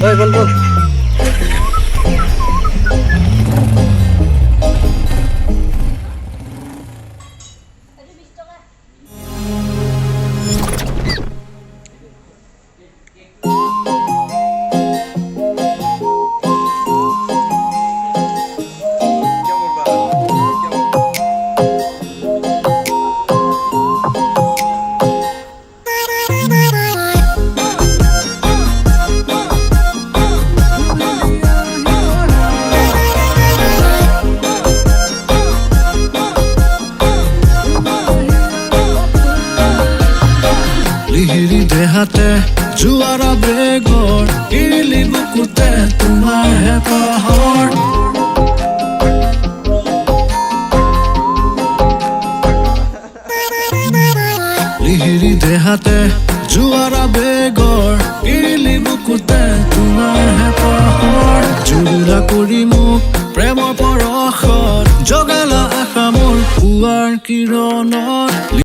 ওই বল বল লিহিৰি দেহাতে জুৱাৰা বেগৰ ইৰিলি বুকুতে তোমাৰ হে পহৰ লিহিৰি দেহাতে জুৱাৰা বেগৰ ইৰিলি বুকুতে তোমাৰ হে পহৰ জুৰুলা কৰি মোক প্ৰেমৰ পৰশত জগালা আশা মোৰ পুৱাৰ কিৰণত